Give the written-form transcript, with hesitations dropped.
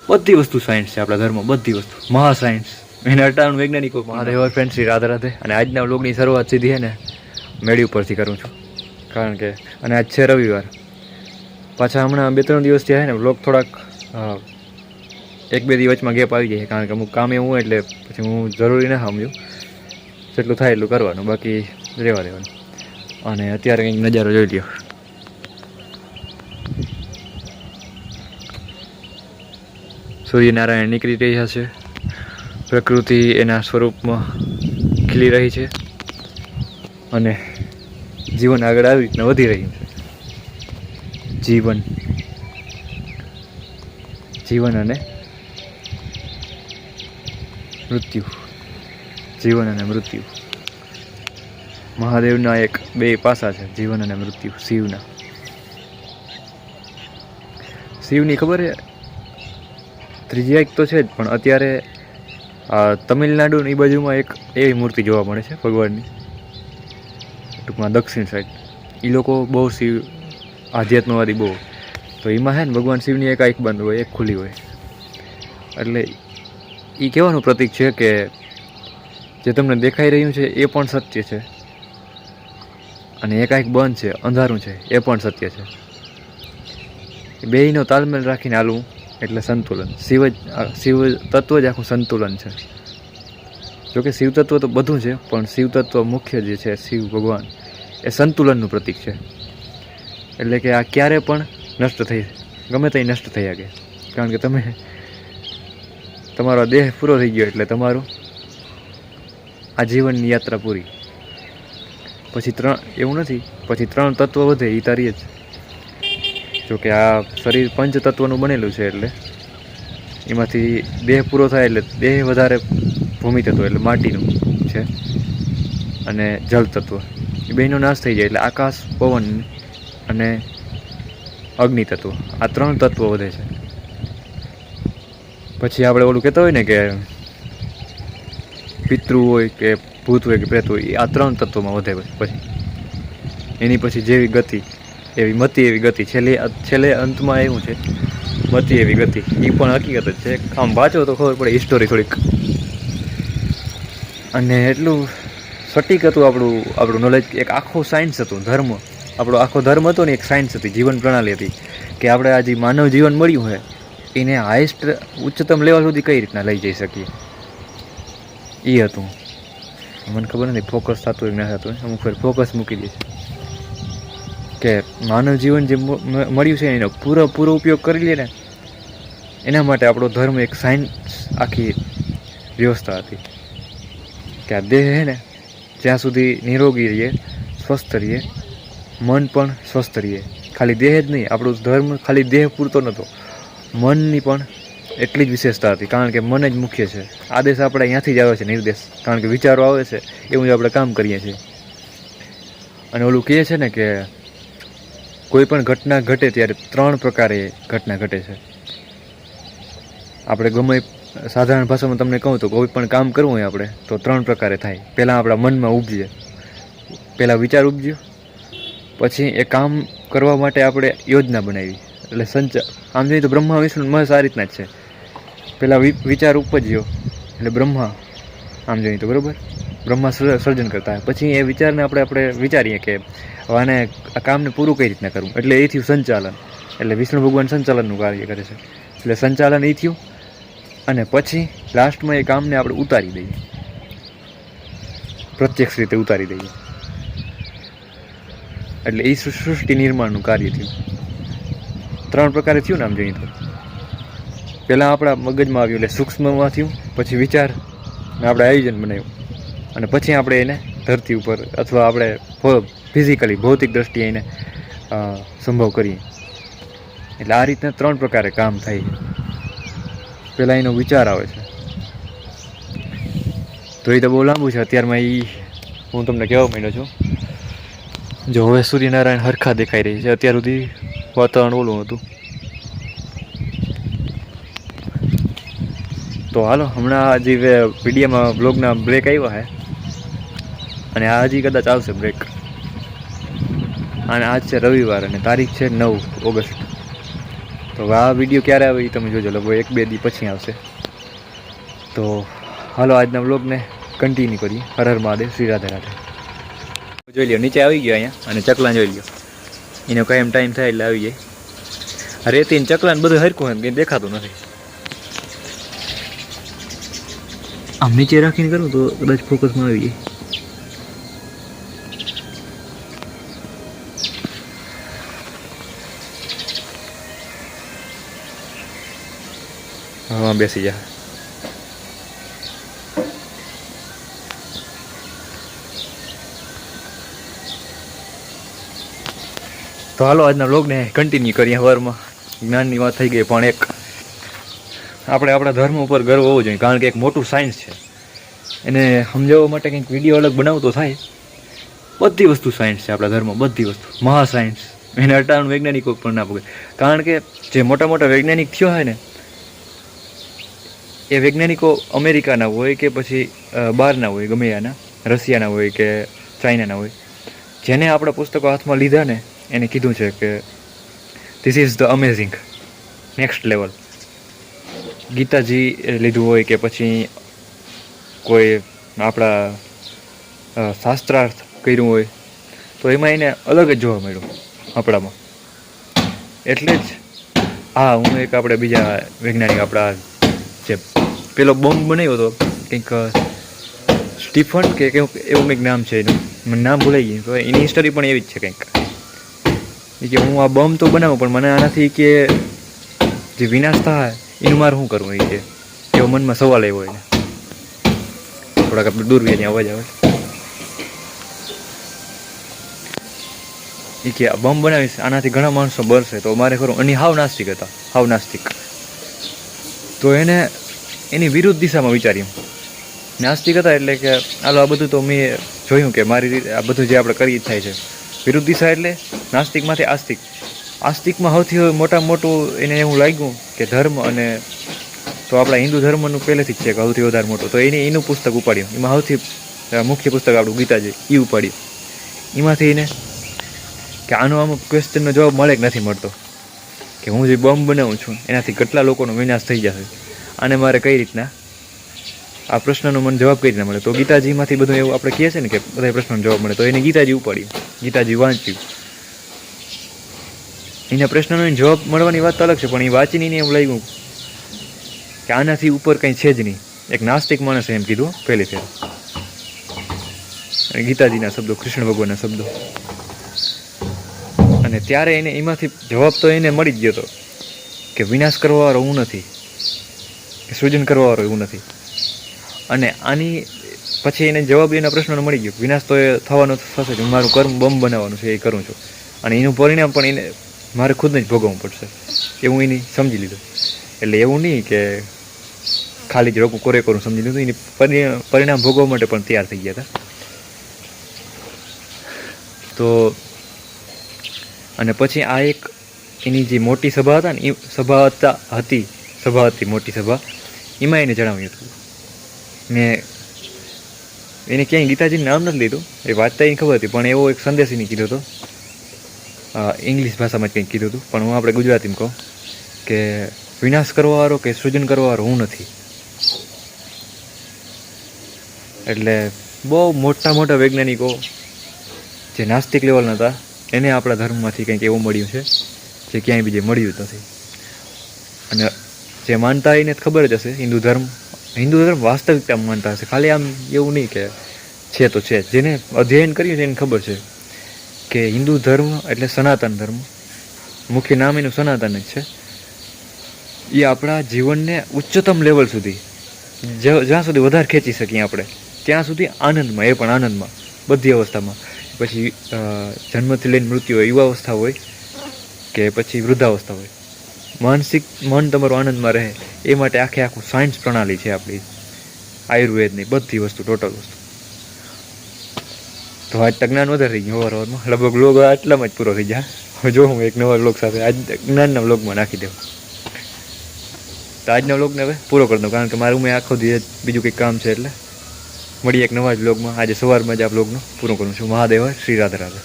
બધી વસ્તુ સાયન્સ છે આપણા ધર્મમાં, બધી વસ્તુ મહા સાયન્સ. એને 58 વૈજ્ઞાનિકો. મહાદેવ ફ્રેન્ડ શ્રી રાધે રાધે. અને આજના વ્લોગની શરૂઆત સીધી છે ને મેળી ઉપરથી કરું છું, કારણ કે અને આજ છે રવિવાર. પાછા હમણાં 2-3 દિવસ થયા છે ને વ્લોગ થોડાક 1-2 દિવસમાં ગેપ આવી જાય, કારણ કે અમુક કામ એવું એટલે પછી હું જરૂરી ના સમજું, જેટલું થાય એટલું કરવાનું, બાકી રહેવા દેવાનું. અને અત્યારે કંઈક નજારો જોઈ લ્યો. સૂર્યનારાયણ નીકળી રહ્યા છે, પ્રકૃતિ એના સ્વરૂપમાં ખીલી રહી છે અને જીવન આગળ આવી રીતના વધી રહ્યું છે. જીવન અને મૃત્યુ. જીવન અને મૃત્યુ મહાદેવના બે પાસા છે, જીવન અને મૃત્યુ. શિવની ખબર છે, ત્રીજી એક તો છે જ, પણ અત્યારે તમિલનાડુ ની બાજુમાં એક એવી મૂર્તિ જોવા મળે છે ભગવાનની, ટૂંકમાં દક્ષિણ સાઈડ. એ લોકો બહુ શિવ આધ્યાત્મવાદી બહુ, તો એમાં છે ને ભગવાન શિવની એક આંખ બંધ હોય, એક ખુલ્લી હોય. એટલે એ કહેવાનું પ્રતીક છે કે જે તમને દેખાઈ રહ્યું છે એ પણ સત્ય છે, અને એક આંખ બંધ છે, અંધારું છે, એ પણ સત્ય છે. બેયનો તાલમેલ રાખીને હાલવું એટલે સંતુલન. શિવ તત્વ જ આખું સંતુલન છે. જોકે શિવ તત્વ તો બધું છે, પણ શિવ તત્વ મુખ્ય જે છે, શિવ ભગવાન, એ સંતુલનનું પ્રતીક છે. એટલે કે આ ક્યારે પણ ગમે તે નષ્ટ થઈ શકે, કારણ કે તમારો દેહ પૂરો થઈ ગયો એટલે તમારું આ જીવનની યાત્રા પૂરી. પછી એવું નથી, પછી 3 તત્વ વધે, એ તારી જ. જોકે આ શરીર 5 તત્વનું બનેલું છે, એટલે એમાંથી દેહ પૂરો થાય એટલે દેહ વધારે ભૂમિ તત્વ એટલે માટીનું છે, અને જળ તત્વ એ બેનો નાશ થઈ જાય એટલે આકાશ, પવન અને અગ્નિ તત્વ, આ 3 તત્વો વધે છે. પછી આપણે ઓલું કહેતા હોય ને કે પિતૃ હોય કે ભૂત હોય કે પ્રેત હોય, આ 3 તત્વોમાં વધે. પછી એની પછી જેવી ગતિ એવી મતિ એવી ગતિ, છેલ્લે અંતમાં એવું છે મતિ એવી ગતિ. એ પણ હકીકત જ છે, આમ વાંચો તો ખબર પડે હિસ્ટોરી થોડીક. અને એટલું સટીક હતું આપણું નોલેજ. એક આખો સાયન્સ હતું, ધર્મ. આપણો આખો ધર્મ હતો ને એક સાયન્સ હતી, જીવન પ્રણાલી હતી, કે આપણે આ જે માનવ જીવન મળ્યું હોય એને હાઈએસ્ટ ઉચ્ચતમ લેવલ સુધી કઈ રીતના લઈ જઈ શકીએ, એ હતું. મને ખબર નથી ફોકસ થતું હોય ના થતું હોય, અમુક ફેર ફોકસ મૂકી દે કે માનવ જીવન જે મળ્યું છે એનો પૂરો ઉપયોગ કરી લે ને, એના માટે આપણો ધર્મ એક સાયન્સ આખી વ્યવસ્થા હતી. કે આ દેહ છે ને જ્યાં સુધી નિરોગી રહીએ, સ્વસ્થ રહીએ, મન પણ સ્વસ્થ રહીએ. ખાલી દેહ જ નહીં, આપણું ધર્મ ખાલી દેહ પૂરતો નહોતો, મનની પણ એટલી જ વિશેષતા હતી, કારણ કે મન જ મુખ્ય છે. આદેશ આપણે અહીંયાથી જ આવે છે, નિર્દેશ, કારણ કે વિચારો આવે છે એવું જ આપણે કામ કરીએ છીએ. અને ઓલું કહે છે ને કે કોઈ પણ ઘટના ઘટે ત્યારે 3 પ્રકારે ઘટના ઘટે છે. આપણે ગમે સાધારણ ભાષામાં તમને કહું તો કોઈ પણ કામ કરવું હોય આપણે તો 3 પ્રકારે થાય. પહેલાં આપણા મનમાં ઉપજે, પહેલાં વિચાર ઉપજ્યો, પછી એ કામ કરવા માટે આપણે યોજના બનાવી, એટલે આમ જોઈએ તો બ્રહ્મા વિષ્ણુ મહેશ આ રીતના જ છે. પહેલાં વિચાર ઉપજ્યો એટલે બ્રહ્મા, આમ જોઈએ તો બરાબર, બ્રહ્મા સર્જન કરતા. પછી એ વિચારને આપણે વિચારીએ કે આને આ કામને પૂરું કઈ રીતના કરવું, એટલે એ થયું સંચાલન. એટલે વિષ્ણુ ભગવાન સંચાલનનું કાર્ય કરે છે, એટલે સંચાલન એ થયું. અને પછી લાસ્ટમાં એ કામને આપણે ઉતારી દઈએ, પ્રત્યક્ષ રીતે ઉતારી દઈએ, એટલે એ સૃષ્ટિ નિર્માણનું કાર્ય થયું. 3 પ્રકારે થયું ને આમ જોઈએ તો. પહેલાં આપણા મગજમાં આવ્યું એટલે સૂક્ષ્મમાં થયું, પછી વિચાર ને આપણે આયોજન બનાવ્યું, અને પછી આપણે એને ધરતી ઉપર અથવા આપણે ફિઝિકલી ભૌતિક દ્રષ્ટિએ એને સંભવ કરીએ. એટલે આ રીતના 3 પ્રકારે કામ થાય છે. પહેલાં એનો વિચાર આવે છે, તો એ તો બહુ લાંબુ છે, અત્યારમાં હું તમને કહેવા માંડ્યો છું. જો હવે સૂર્યનારાયણ હરખા દેખાઈ રહી છે, અત્યાર સુધી વાતાવરણ ઓલું હતું. તો હાલો, હમણાં હજી વિડીયોમાં બ્લોગના બ્રેક આવ્યા છે, અને આ હજી કદાચ આવશે બ્રેક. અને આજ છે રવિવાર અને તારીખ છે 9 ઓગસ્ટ. તો આ વિડીયો ક્યારે આવે એ તમે જોજો, લગભગ 1-2 દી પછી આવશે. તો હાલો આજના વ્લોગને કન્ટિન્યુ કરીએ. હર હર મહાદેવ, શ્રી રાધે રાધે. જોઈ લ્યો નીચે આવી ગયો અહીંયા, અને ચકલા જોઈ લ્યો, એનો કાયમ ટાઈમ થાય એટલે આવી જાય. રેતી ને ચકલા ને બધું હરખું હોય, કંઈ દેખાતું નથી. આમ નીચે રાખીને કરું તો કદાચ ફોકસમાં આવી જાય. હા બેસી જા. તો હાલો આજના વ્લોગને કન્ટિન્યુ કરીએ. સવારમાં જ્ઞાનની વાત થઈ ગઈ, પણ એક આપણે આપણા ધર્મ ઉપર ગર્વ હોવો જોઈએ, કારણ કે એક મોટું સાયન્સ છે. એને સમજાવવા માટે કંઈક વિડીયો અલગ બનાવતો થાય. બધી વસ્તુ સાયન્સ છે આપણા ધર્મમાં, બધી વસ્તુ મહા સાયન્સ. એને અટાણું વૈજ્ઞાનિકો પણ ના પગે, કારણ કે જે મોટા મોટા વૈજ્ઞાનિક થયો હોય ને, એ વૈજ્ઞાનિકો અમેરિકાના હોય કે પછી બહારના હોય, ગમે ત્યાંના, રશિયાના હોય કે ચાઇનાના હોય. જેને આપણા પુસ્તકો હાથમાં લીધા ને એને કીધું છે કે this is the amazing, next level. Gitaji લીધું હોય કે પછી કોઈ આપણા શાસ્ત્રાર્થ કર્યું હોય, તો એમાં એને અલગ જ જોવા મળ્યું આપણામાં. એટલે જ હા, હું એક આપણે બીજા વૈજ્ઞાનિક, આપણા જે પેલો બોમ્બ બનાવ્યો હતો કંઈક સ્ટીફન કે એવું કંઈક નામ છે એનું, મને નામ ભૂલાઈ ગયું. તો એની હિસ્ટરી પણ એવી જ છે કંઈક, કે હું આ બોમ્બ તો બનાવું પણ મને આનાથી કે જે વિનાશ થાય એનું મારે શું કરવું, એ કે એવો મનમાં સવાલ આવ્યો એને. થોડાક આપણે દૂર વ્યાની અવાજ આવે એ કે આ બોમ્બ બનાવીશ આનાથી ઘણા માણસો બરશે તો મારે ખરું. અને હાવ નાસ્તિક હતા, હાવ નાસ્તિક. તો એને એની વિરુદ્ધ દિશામાં વિચાર્યું. નાસ્તિક હતા એટલે કે હાલો આ બધું તો મેં જોયું કે મારી રીતે આ બધું જે આપણે કરી થાય છે. વિરુદ્ધ દિશા એટલે નાસ્તિકમાંથી આસ્તિક. આસ્તિકમાં સૌથી મોટામાં મોટું એને એવું લાગ્યું કે ધર્મ, અને તો આપણા હિન્દુ ધર્મનું પહેલેથી જ છે કે સૌથી વધારે મોટું. તો એનું પુસ્તક ઉપાડ્યું. એમાં સૌથી મુખ્ય પુસ્તક આપણું ગીતાજી એ ઉપાડ્યું. એમાંથી એને કે આનો અમુક ક્વેશ્ચનનો જવાબ મળે કે નથી મળતો, કે હું જે બોમ્બ બનાવું છું એનાથી કેટલા લોકોનો વિનાશ થઈ જશે, આને મારે કઈ રીતના આ પ્રશ્નનો મને જવાબ કઈ રીતના મળે. તો ગીતાજીમાંથી બધું એવું આપણે કહીએ છીએ ને કે બધા પ્રશ્નનો જવાબ મળે. તો એને ગીતાજી ઉપાડ્યું, ગીતાજી વાંચ્યું. એના પ્રશ્નનો જવાબ મળવાની વાત અલગ છે, પણ એ વાંચીને એને એવું લાગ્યું કે આનાથી ઉપર કંઈ છે જ નહીં. એક નાસ્તિક માણસે એમ કીધું પહેલી ફેર. ગીતાજીના શબ્દો, કૃષ્ણ ભગવાનના શબ્દો. અને ત્યારે એને એમાંથી જવાબ તો એને મળી જ ગયો હતો કે વિનાશ કરવાવાળો હું નથી, કે સૃજન કરવાવાળો એવું નથી. અને આની પછી એને જવાબ એના પ્રશ્નનો મળી ગયો. વિનાશ તો એ થવાનો થશે જ, હું મારું કર્મ બોમ્બ બનાવવાનું છે એ કરું છું, અને એનું પરિણામ પણ એને મારે ખુદને જ ભોગવવું પડશે એવું એની સમજી લીધું. એટલે એવું નહીં કે ખાલી જ રોકું કોરે કરું સમજી લીધું, એની પરિણામ ભોગવવા માટે પણ તૈયાર થઈ ગયા હતા. તો અને પછી આ એક એની જે મોટી સભા હતા ને, એ સભા હતી મોટી સભા, એમાં એને જણાવ્યું હતું. મેં એને ક્યાંય ગીતાજીનું નામ નથી લીધું, એ વાંચતા એને ખબર હતી, પણ એવો એક સંદેશ એને કીધો હતો. ઇંગ્લિશ ભાષામાં જ કંઈક કીધું હતું, પણ હું આપણે ગુજરાતીમાં કહું કે વિનાશ કરવાવાળો કે સૃજન કરવાવાળો હું નથી. એટલે બહુ મોટા મોટા વૈજ્ઞાનિકો જે નાસ્તિક લેવલના હતા એને આપણા ધર્મમાંથી કંઈક એવું મળ્યું છે જે ક્યાંય બીજે મળ્યું જ નથી. અને જે માનતા એને ખબર જ હશે, હિન્દુ ધર્મ વાસ્તવિકતામાં માનતા હશે, ખાલી આમ એવું નહીં કે છે તો છે. જેને અધ્યયન કર્યું છે એને ખબર છે કે હિન્દુ ધર્મ એટલે સનાતન ધર્મ, મુખ્ય નામ એનું સનાતન જ છે. એ આપણા જીવનને ઉચ્ચતમ લેવલ સુધી, જ્યાં સુધી વધારે ખેંચી શકીએ આપણે ત્યાં સુધી આનંદમાં, એ પણ આનંદમાં બધી અવસ્થામાં. પછી જન્મથી લઈને મૃત્યુ હોય, યુવાવસ્થા હોય કે પછી વૃદ્ધાવસ્થા હોય, મન તમારું આનંદમાં રહે એ માટે આખું સાયન્સ પ્રણાલી છે આપણી આયુર્વેદની. બધી વસ્તુ, ટોટલ વસ્તુ. તો આજ તક જ્ઞાન વધારે થઈ ગયું સવારમાં. લગભગ વ્લોગ આટલામાં જ પૂરો થઈ જાય. જો હું એક નવા વ્લોગ સાથે આજ જ્ઞાનના વ્લોગમાં નાખી દઉં. તો આજના વ્લોગને હવે પૂરો કરી દઉં, કારણ કે મારું મેં આખો દિવસ બીજું કંઈક કામ છે. એટલે મળીએ એક નવા જ વ્લોગમાં. આજે સવારમાં જ આ વ્લોગનો પૂરો કરું છું. મહાદેવ, શ્રી રાધે રાધે.